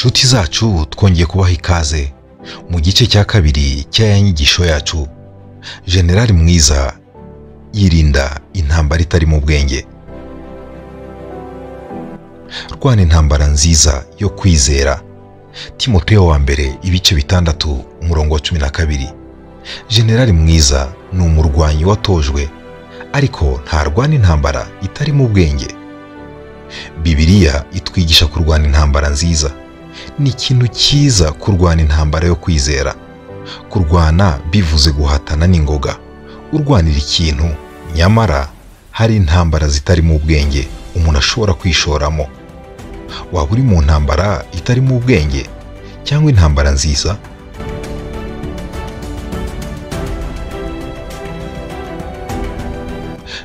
Nshuti zacu twongeye kubaha ikaze mu gice cya kabiri cy'aya nyigisho yacu. Generali mwiza yirinda intambara itari mu bwenge. Rwana intambara nziza yo kwizera. Timoteyo wa mbere ibice 6 umurongo wa 12. Generali mwiza ni umurwanyi watojwe, ariko ntarwana intambara itari mu bwenge. Bibiliya itwigisha kurwana intambara nziza. Ni ikintu cyiza kurwana intambara yo kwizera. Kurwana bivuze guhatana n'ingoga, urwanira ikintu, nyamara hari intambara zitari mu bwenge umuntu ashobora kwishoramo. Waba uri mu ntambara itari mu bwenge cyangwa intambara nziza?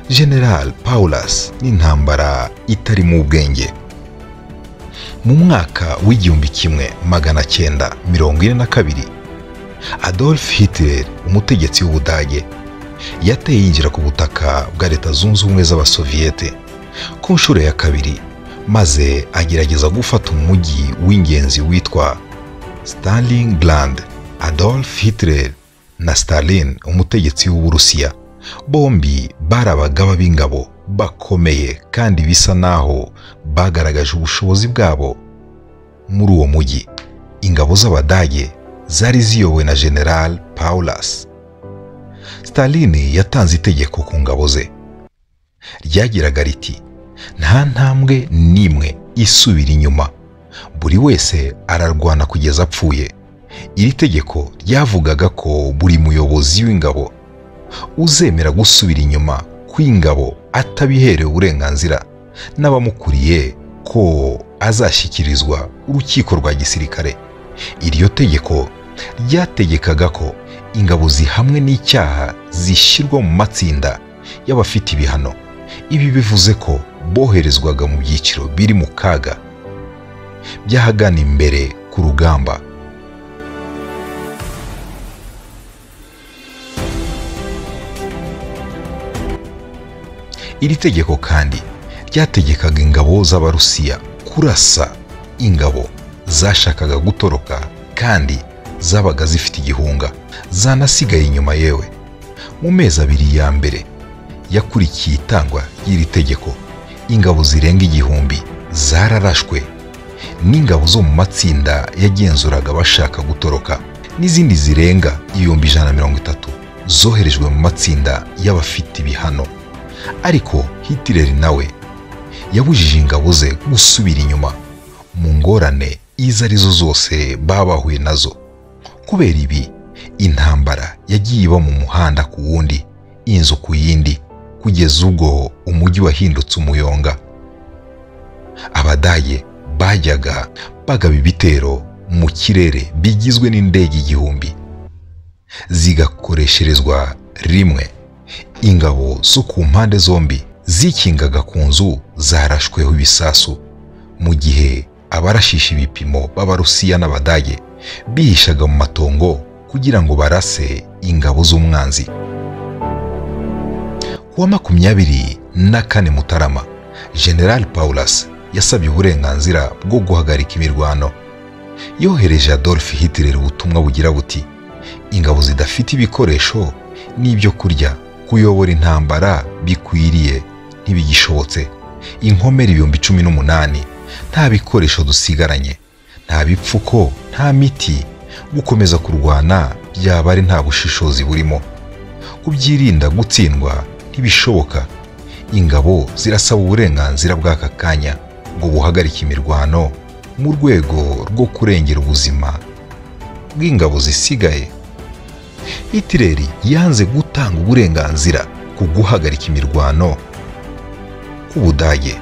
General Paulus n'intambara itari mu bwenge. Mu mwaka w'1942, Adolf Hitler, umutegetsi w'Ubudage, yateye yinjira ku butaka bwa Leta Zunze Ubumwe z'Abasoviyete ku nshuro ya kabiri, maze agerageza gufata umujyi w'ingenzi witwa Stalingrad. Adolf Hitler na Stalin, umutegetsi w'Uburusiya, bombi bari abagaba b'ingabo bakomeye kandi bisa naho bagaragaje ubushobozi bwabo muri uwo mujyi. Ingabo z'Abadage zari ziyobowe na General Paulus. Stalin yatanze itegeko ku ngabo ze, ryagiraga riti: nta ntambwe n'imwe isubira inyuma, buri wese ararwana kugeza apfuye. Iri tegeko ryavugaga ko buri muyobozi w'ingabo uzemera gusubira inyuma kw'ingabo atabiherewe uburenganzira n'abamukuriye ko azashyikirizwa urukiko rwa gisirikare. Iryo tegeko ryategekaga ko ingabo zihamwe n'icyaha zishyirwa mu matsinda y'abafite ibihano. Ibi bivuze ko boherezwaga mu byiciro biri mu kaga byahagana imbere ku rugamba. Iri tegeko kandi ryategekaga ingabo z'Abarusiya kurasa ingabo zashakaga gutoroka kandi zabaga zifite igihunga, zanasigaye inyuma. Yewe mu mezi 2 ya mbere yakurikiye itangwa ry'iri tegeko, ingabo zirenga 1000 zararashwe n'ingabo zo mu matsinda yagenzuraga bashaka gutoroka, n'izindi zirenga 130 zoherejwe mu matsinda y'abafite ibihano. Ariko Hitler nawe yabujije ingabo ze gusubira inyuma mu ngorane izo arizo zose babahuye nazo. Kubera ibi, intambara yagiye iba mu muhanda ku wundi, inzu ku yindi, kugeza ubwo umujyi wahindutse umuyonga. Abadage bajyaga bagaba ibitero mu kirere bigizwe n'indege 1000 zigakoresherezwa rimwe. Ingabo zo ku mpande zombi zikingaga ku nzu zarashweho ibisasu, mu gihe abarashisha ibipimo b'Abarusiya n'Abadage bihishaga mu matongo kugira ngo barase ingabo z'umwanzi. Kuwa 24 Mutarama, General Paulus yasabye uburenganzira bwo guhagarika imirwano. Yohereje Adolf Hitler ubutumwa bugira buti: ingabo zidafite ibikoresho n'ibyo kurya kuyobora intambara bikwiriye ntibigishobotse. Inkomere 18,000, nta bikoresho dusigaranye, nta bipfuko, nta miti. Gukomeza kurwana byaba ari nta bushishozi burimo. Kubyirinda gutsindwa ntibishoboka. Ingabo zirasaba uburenganzira bw'aka kanya ngo buhagarike imirwano mu rwego rwo kurengera ubuzima bw'ingabo zisigaye. Hitler yanze gutanga uburenganzira ku guhagarika imirwano ku Budage,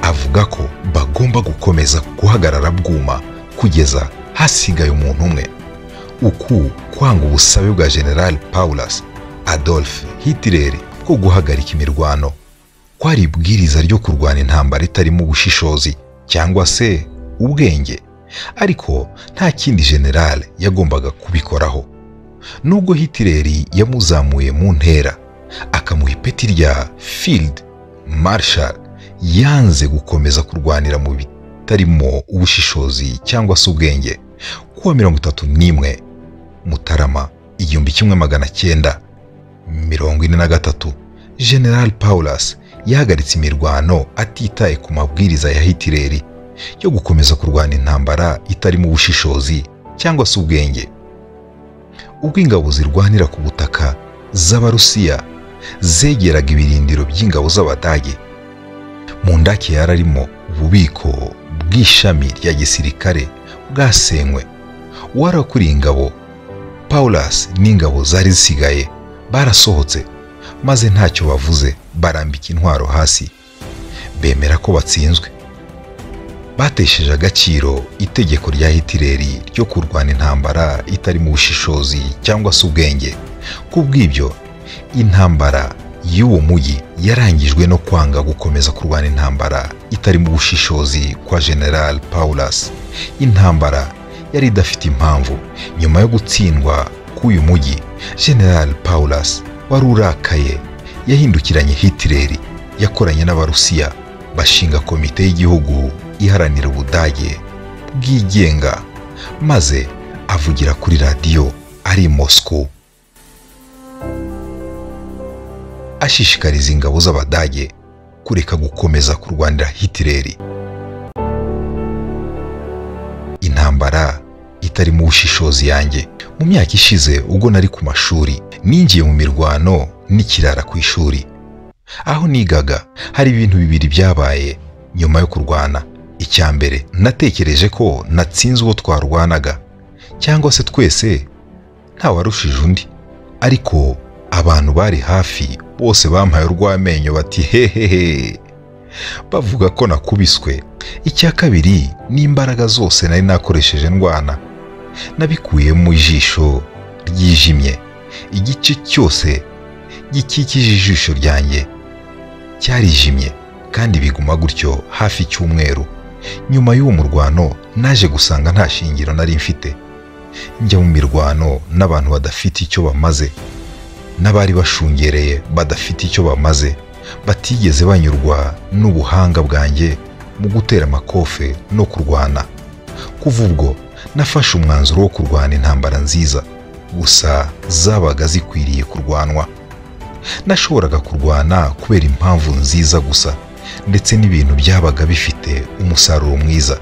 avuga ko bagomba gukomeza guhagarara bwuma kugeza hasigaye umuntu umwe. Uku kwanga ubusabe bwa General Paulus Adolf Hitler ko guhagarika imirwano kwari ibwiriza ryo kurwana intambara itari mu bushishozi cyangwa se ubwenge, ariko nta kindi general yagombaga kubikoraho. Nubwo Hitler yamuzamuye mu ntera akamuha ipeti rya Field Marshal, yanze gukomeza kurwanira mu itarimo ubushishozi cyangwa se ubwenge. Kuwa 31 Mutarama 1943 General Paulus yahagaritse imirwano atitaye ku mabwiriza ya Hitler yo gukomeza kurwana intambara itarimo ubushishozi cyangwa se ubwenge. Ubwo ingabo zirwanira ku butaka z'Abarusiya zegeraga ibirindiro by'ingabo z'Abadage, mu ndake yararimo ububiko bw'ishami rya gisirikare bwasenywe. Warakuriye ingabo Paulus n'ingabo zari zisigaye barasohotse, maze ntacyo bavuze, barambika intwaro hasi, bemera ko batsinzwe. Batesheje agaciro itegeko rya Hitler ryo kurwana intambara itarimo ubushishozi cyangwa se ubwenge. Kubw'ibyo intambara y'uwo mujyi yarangijwe no kwanga gukomeza kurwana intambara itarimo ubushishozi kwa General Paulus. Intambara yari idafite impamvu. Nyuma yo gutsindwa k'uyu mujyi, General Paulus wari urakaye yahindukiranye Hitler, yakoranye n'Abarusiya bashinga komite y'igihugu iharanira Ubudage bwigenga, maze avugira kuri radiyo ari Moscow ashishikariza ingabo z'Abadage kureka gukomeza kurwanira Hitler. Intambara itarimo ubushishozi yanjye. Mu myaka ishize ubwo nari ku mashuri, ninjiye mu mirwano n'ikirara ku ishuri. Aho nigaga hari ibintu bibiri byabaye nyuma yo kurwana. Icya mbere, natekereje ko natsinze uwo twarwanaga, cyangwa se twese ntawarushije undi, ariko abantu bari hafi bose bampaye urw'amenyo bati hehehe, bavuga ko nakubiswe. Icya kabiri, n'imbaraga zose nari nakoresheje ndwana nabikuye mu ijisho ryijimye. Igice cyose gikikije ijisho ryanjye cyarijimye, kandi biguma gutyo hafi icyumweru. Nyuma y'uwo murwano naje gusanga nta shingiro nari mfite. Njya mu mirwano n'abantu badafite icyo bamaze, n'abari bashungereye badafite icyo bamaze, batigeze banyurwa n'ubuhanga bwanjye mu gutera amakofe no kurwana. Kuva ubwo nafashe umwanzuro wo kurwana intambara nziza, gusa zabaga zikwiriye kurwanwa. Nashoboraga kurwana kubera impamvu nziza gusa, ndetse n'ibintu byabaga bifite umusaruro mwiza.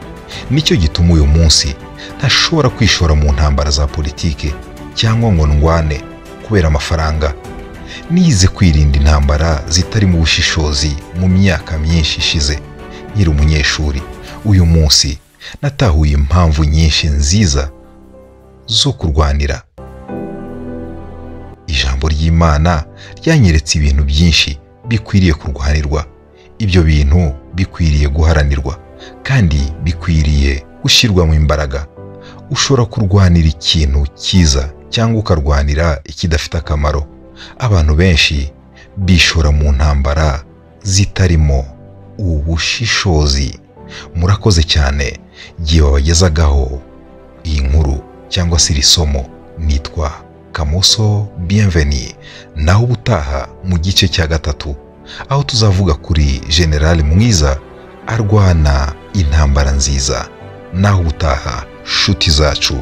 Nicyo gituma uyu munsi ntashobora kwishora mu ntambara za politike cyangwa ngo ndwane kubera amafaranga. Nize kwirinda intambara zitarimo ubushishozi mu myaka myinshi ishize nkiri umunyeshuri. Uyu munsi natahuye impamvu nyinshi nziza zo kurwanira. Ijambo ry'Imana ryanyeretse ibintu byinshi bikwiriye kurwanirwa. Ibyo bintu bikwiriye guharanirwa kandi bikwiriye gushyirwamo imbaraga. Ushobora kurwanira ikintu cyiza cyangwa ukarwanira ikidafite akamaro. Abantu benshi bishora mu ntambara zitarimo ubushishozi. Murakoze cyane. Gihe wabagezagaho iyi nkuru cyangwa se iri somo, nitwa Kamoso Bienvenue. Naho ubutaha mu gice cya 3, aho tuzavuga kuri General mwiza arwana intambara nziza. Naho ubutaha nshuti zacu.